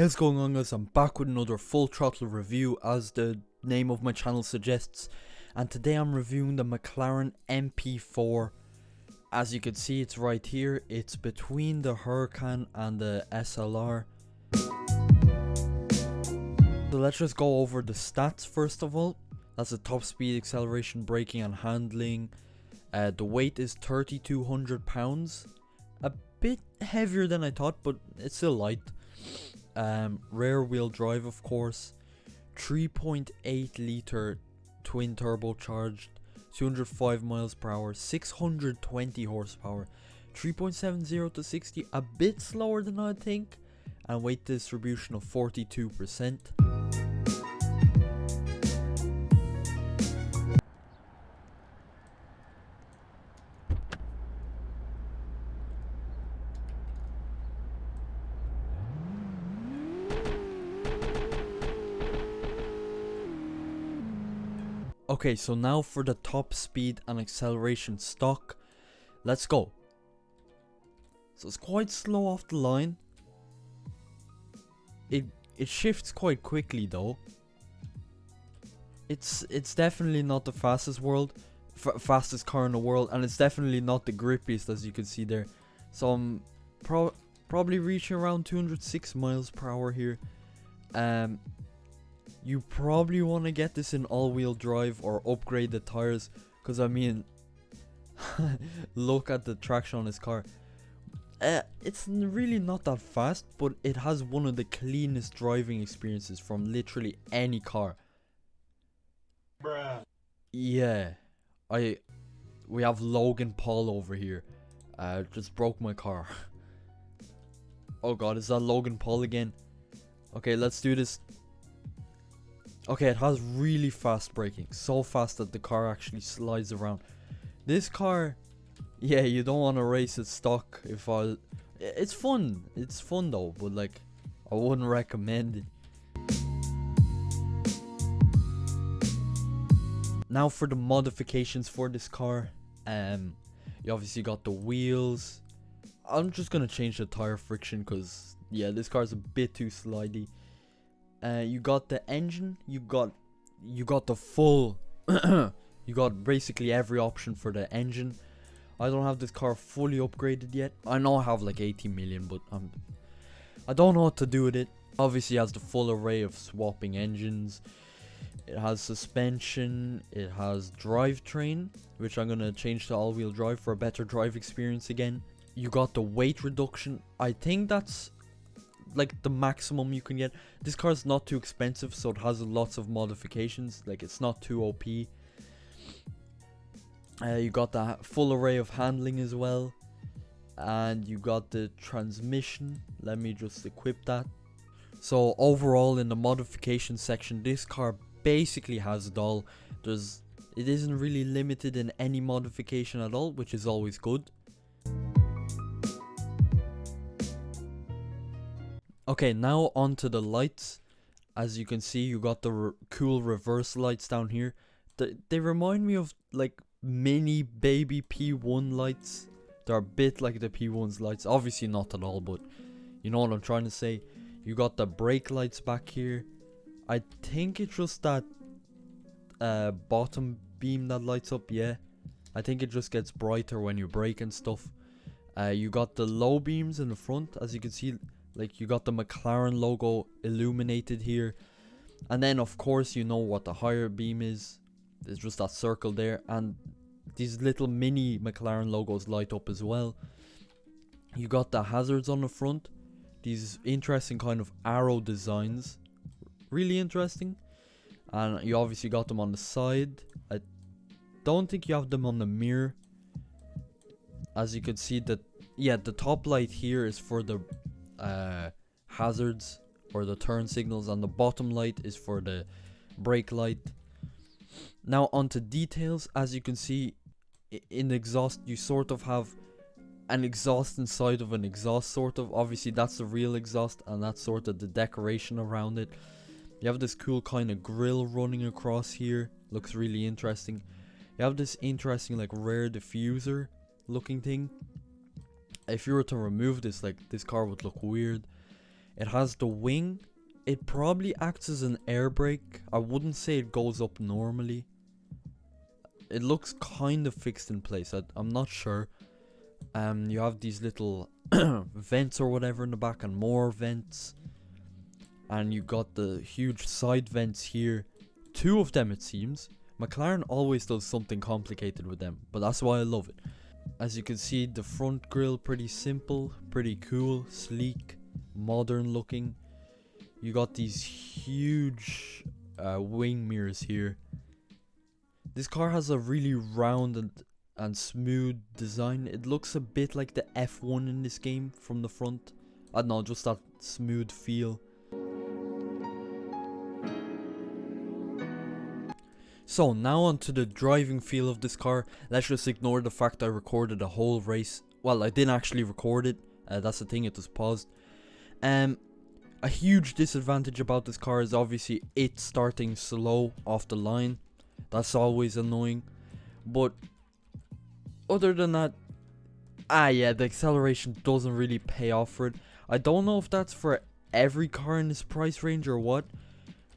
What's going on, guys? I'm back with another full throttle review, as the name of my channel suggests, and today I'm reviewing the Mclaren mp4. As you can see, it's right here. It's between the Huracan and the SLR. So let's just go over the stats first of all. That's the top speed, acceleration, braking and handling. The weight is 3,200 pounds. A bit heavier than I thought, but it's still light. Rear wheel drive, of course. 3.8 litre twin turbocharged, 205 miles per hour, 620 horsepower, 3.70 to 60, a bit slower than I think, and weight distribution of 42%. Okay, so now for the top speed and acceleration stock. Let's go. So it's quite slow off the line. It shifts quite quickly though. It's definitely not the fastest fastest car in the world, and it's definitely not the grippiest, as you can see there. So I'm probably reaching around 206 miles per hour here. You probably want to get this in all-wheel drive or upgrade the tires, because I mean, look at the traction on this car. It's really not that fast, but it has one of the cleanest driving experiences from literally any car. Bruh. Yeah, we have Logan Paul over here. Just broke my car. Oh god, is that Logan Paul again? Okay, let's do this. Okay, it has really fast braking, so fast that the car actually slides around. This car, yeah, you don't want to race it stock. It's fun though, but like, I wouldn't recommend it. Now for the modifications for this car. You obviously got the wheels. I'm just gonna change the tire friction, because yeah, this car's a bit too slidey. You got the engine, you got the full you got basically every option for the engine. I don't have this car fully upgraded yet. I know I have like 80 million, but I don't know what to do with it. Obviously it has the full array of swapping engines. It has suspension, it has drivetrain, which I'm gonna change to all-wheel drive for a better drive experience again. You got the weight reduction. I think that's like the maximum you can get. This car is not too expensive, so it has lots of modifications. Like, it's not too OP. You got the full array of handling as well, and you got the transmission. Let me just equip that. So overall, in the modification section, this car basically has it all. It isn't really limited in any modification at all, which is always good. Okay, now onto the lights. As you can see, you got the cool reverse lights down here. They remind me of like mini baby P1 lights. They're a bit like the P1's lights. Obviously not at all, but you know what I'm trying to say. You got the brake lights back here. I think it's just that bottom beam that lights up, yeah. I think it just gets brighter when you brake and stuff. You got the low beams in the front, as you can see. Like, you got the McLaren logo illuminated here. And then of course you know what the higher beam is. There's just that circle there, and these little mini McLaren logos light up as well. You got the hazards on the front. These interesting kind of arrow designs. Really interesting. And you obviously got them on the side. I don't think you have them on the mirror. As you can see, the top light here is for the hazards or the turn signals, and the bottom light is for the brake light. Now onto details. As you can see, in the exhaust, you sort of have an exhaust inside of an exhaust, sort of. Obviously that's the real exhaust, and that's sort of the decoration around it. You have this cool kind of grill running across here. Looks really interesting. You have this interesting like rear diffuser looking thing. If you were to remove this, like, this car would look weird. It has the wing. It probably acts as an air brake. I wouldn't say it goes up normally. It looks kind of fixed in place. I'm not sure. You have these little vents or whatever in the back, and more vents. And you got the huge side vents here. 2 of them, it seems. McLaren always does something complicated with them, but that's why I love it. As you can see, the front grille pretty simple, pretty cool, sleek, modern looking. You got these huge wing mirrors here. This car has a really round and smooth design. It looks a bit like the F1 in this game from the front. I don't know, just that smooth feel. So now onto the driving feel of this car. Let's just ignore the fact I recorded a whole race. Well, I didn't actually record it. That's the thing, it was paused. A huge disadvantage about this car is obviously it starting slow off the line. That's always annoying. But other than that, yeah, the acceleration doesn't really pay off for it. I don't know if that's for every car in this price range or what.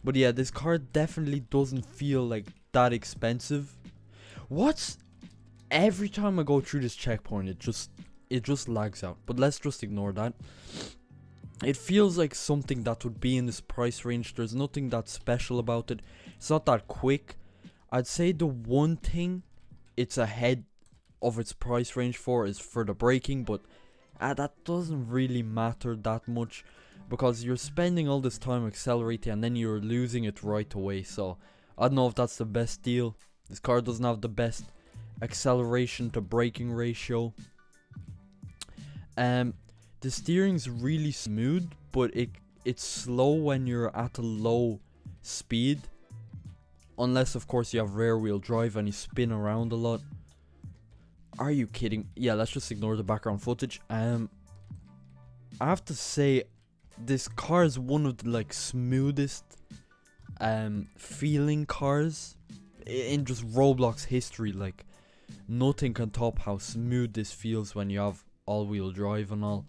But yeah, this car definitely doesn't feel like that expensive. Every time I go through this checkpoint, it just lags out. But let's just ignore that. It feels like something that would be in this price range. There's nothing that special about it. It's not that quick. I'd say the one thing it's ahead of its price range for is for the braking, but that doesn't really matter that much, because you're spending all this time accelerating and then you're losing it right away. So I don't know if that's the best deal. This car doesn't have the best acceleration to braking ratio. The steering's really smooth, but it's slow when you're at a low speed, unless of course you have rear wheel drive and you spin around a lot. Are you kidding? Yeah, let's just ignore the background footage. I have to say, this car is one of the smoothest feeling cars in just Roblox history. Like, nothing can top how smooth this feels when you have all-wheel drive and all.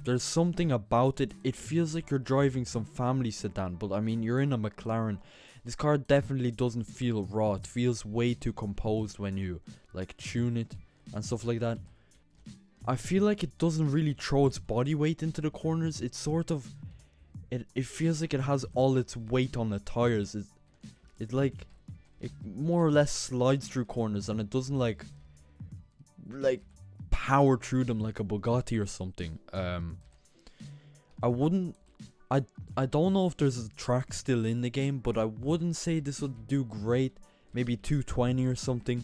There's something about it. It feels like you're driving some family sedan, but I mean, you're in a McLaren. This car definitely doesn't feel raw. It feels way too composed when you tune it and stuff like that. I feel like it doesn't really throw its body weight into the corners. It's sort of, it feels like it has all its weight on the tires. It more or less slides through corners, and it doesn't like power through them like a Bugatti or something. I don't know if there's a track still in the game, but I wouldn't say this would do great. Maybe 220 or something.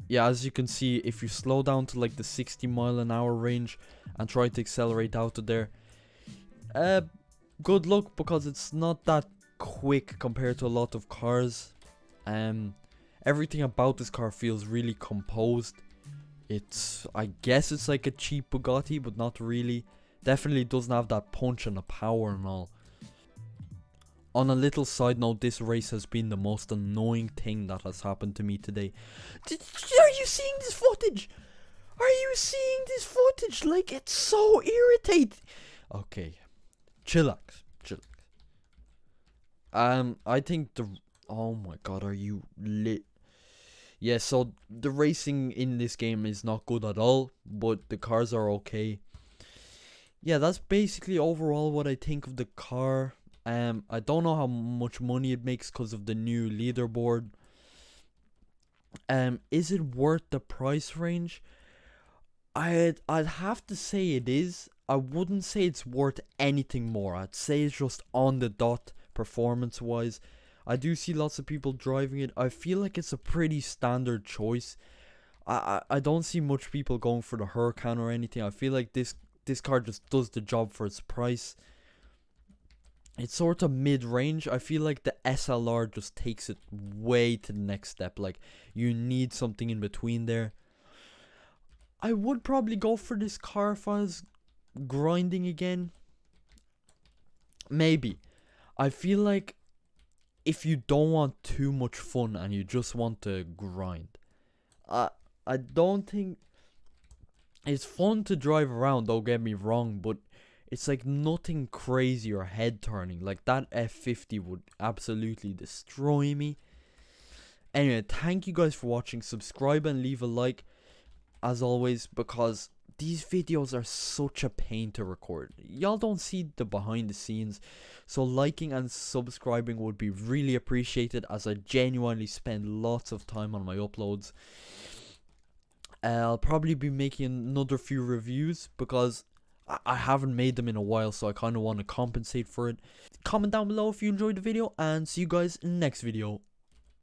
Yeah, as you can see, if you slow down to the 60-mile-an-hour range and try to accelerate out of there, good luck, because it's not that quick compared to a lot of cars. Everything about this car feels really composed. I guess it's like a cheap Bugatti, but not really. Definitely doesn't have that punch and the power and all. On a little side note, this race has been the most annoying thing that has happened to me today. Are you seeing this footage? Are you seeing this footage? It's so irritating. Okay, chillax. I think oh my god, are you lit? Yeah, so the racing in this game is not good at all, but the cars are okay. Yeah, that's basically overall what I think of the car. I don't know how much money it makes because of the new leaderboard. Is it worth the price range? I'd have to say it is. I wouldn't say it's worth anything more. I'd say it's just on the dot performance wise. I do see lots of people driving it. I feel like it's a pretty standard choice. I don't see much people going for the Huracan or anything. I feel like this car just does the job for its price. It's sort of mid-range. I feel like the SLR just takes it way to the next step. You need something in between there. I would probably go for this car if I was grinding again. Maybe. I feel like if you don't want too much fun and you just want to grind, I don't think It's fun to drive around, don't get me wrong, but it's like nothing crazy or head turning. Like that F50 would absolutely destroy me. Anyway, thank you guys for watching. Subscribe and leave a like as always, because these videos are such a pain to record. Y'all don't see the behind the scenes, so liking and subscribing would be really appreciated, as I genuinely spend lots of time on my uploads. I'll probably be making another few reviews because I haven't made them in a while, so I kind of want to compensate for it. Comment down below if you enjoyed the video, and see you guys in the next video.